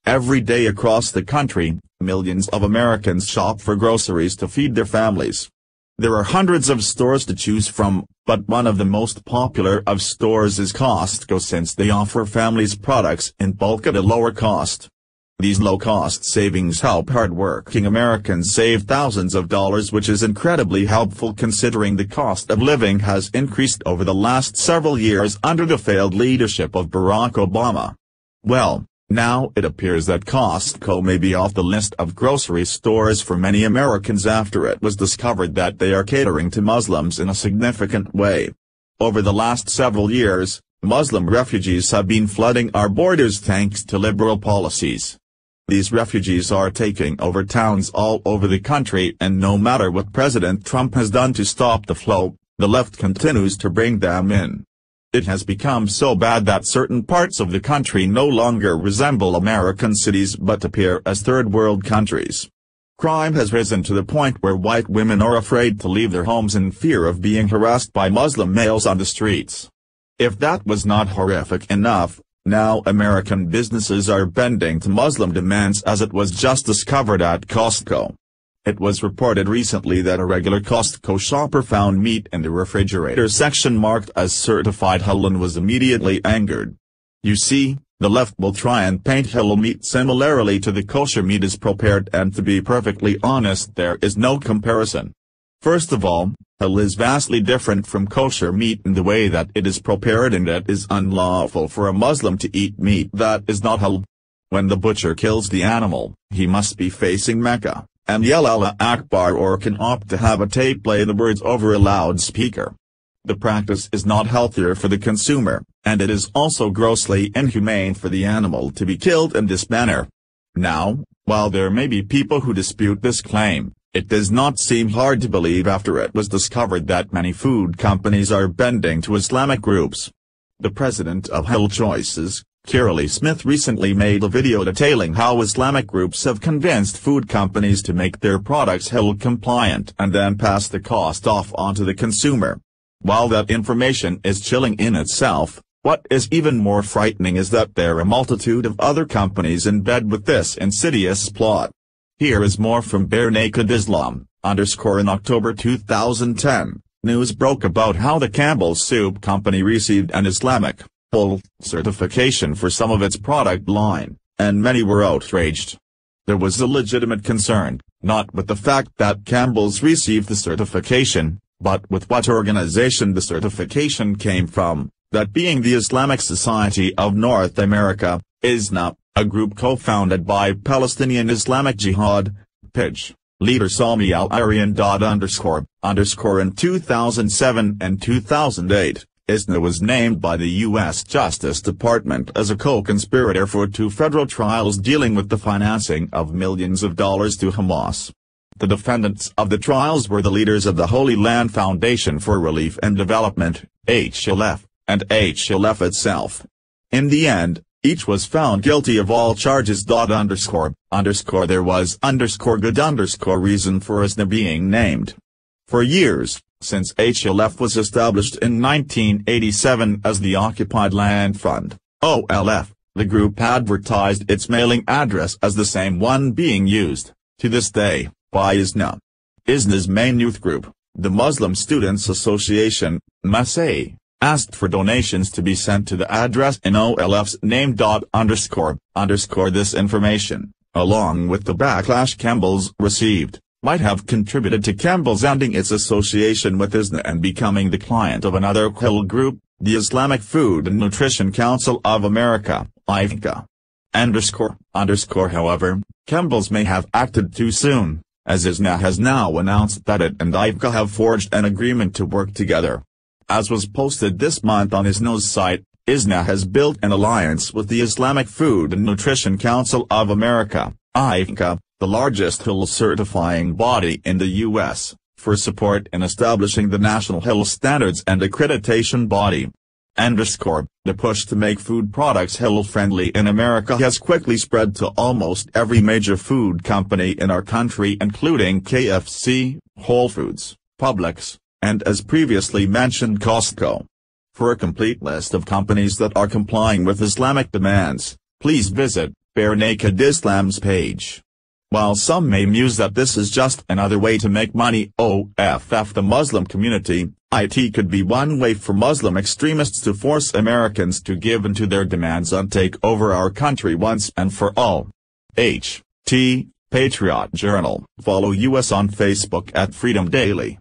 Every day across the country, millions of Americans shop for groceries to feed their families. There are hundreds of stores to choose from, but one of the most popular of stores is Costco, since they offer families products in bulk at a lower cost. These low-cost savings help hardworking Americans save thousands of dollars, which is incredibly helpful considering the cost of living has increased over the last several years under the failed leadership of Barack Obama. Well, now it appears that Costco may be off the list of grocery stores for many Americans after it was discovered that they are catering to Muslims in a significant way. Over the last several years, Muslim refugees have been flooding our borders thanks to liberal policies. These refugees are taking over towns all over the country, and no matter what President Trump has done to stop the flow, the left continues to bring them in. It has become so bad that certain parts of the country no longer resemble American cities but appear as third-world countries. Crime has risen to the point where white women are afraid to leave their homes in fear of being harassed by Muslim males on the streets. If that was not horrific enough, now American businesses are bending to Muslim demands, as it was just discovered at Costco. It was reported recently that a regular Costco shopper found meat in the refrigerator section marked as certified halal and was immediately angered. You see, the left will try and paint halal meat similarly to the kosher meat is prepared, and to be perfectly honest, there is no comparison. First of all, halal is vastly different from kosher meat in the way that it is prepared, and it is unlawful for a Muslim to eat meat that is not halal. When the butcher kills the animal, he must be facing Mecca and yell Allah Akbar, or can opt to have a tape play the words over a loudspeaker. The practice is not healthier for the consumer, and it is also grossly inhumane for the animal to be killed in this manner. Now, while there may be people who dispute this claim, it does not seem hard to believe after it was discovered that many food companies are bending to Islamic groups. The president of Halal Choices, Kirali Smith, recently made a video detailing how Islamic groups have convinced food companies to make their products halal compliant and then pass the cost off onto the consumer. While that information is chilling in itself, what is even more frightening is that there are a multitude of other companies in bed with this insidious plot. Here is more from Bare Naked Islam, _ in October 2010, news broke about how the Campbell's Soup Company received an Islamic halal certification for some of its product line, and many were outraged. There was a legitimate concern, not with the fact that Campbell's received the certification, but with what organization the certification came from, that being the Islamic Society of North America, ISNA, a group co-founded by Palestinian Islamic Jihad, PIJ, leader Sami al-Arian. In 2007 and 2008, ISNA was named by the U.S. Justice Department as a co-conspirator for 2 federal trials dealing with the financing of millions of dollars to Hamas. The defendants of the trials were the leaders of the Holy Land Foundation for Relief and Development, HLF, and HLF itself. In the end, each was found guilty of all charges. There was good reason for ISNA being named. For years, since HLF was established in 1987 as the Occupied Land Fund, OLF, the group advertised its mailing address as the same one being used, to this day, by ISNA. ISNA's main youth group, the Muslim Students Association, MASA, asked for donations to be sent to the address in OLF's name. This information, along with the backlash Campbell's received, might have contributed to Campbell's ending its association with ISNA and becoming the client of another halal group, the Islamic Food and Nutrition Council of America, IFNCA. However, Campbell's may have acted too soon, as ISNA has now announced that it and IFNCA have forged an agreement to work together. As was posted this month on ISNA's site, ISNA has built an alliance with the Islamic Food and Nutrition Council of America, IFNCA, the largest halal certifying body in the U.S., for support in establishing the National Halal Standards and Accreditation Body. The push to make food products halal-friendly in America has quickly spread to almost every major food company in our country, including KFC, Whole Foods, Publix, and as previously mentioned Costco. For a complete list of companies that are complying with Islamic demands, please visit Bare Naked Islam's page. While some may muse that this is just another way to make money off the Muslim community, it could be one way for Muslim extremists to force Americans to give in to their demands and take over our country once and for all. Patriot Journal. Follow us on Facebook at Freedom Daily.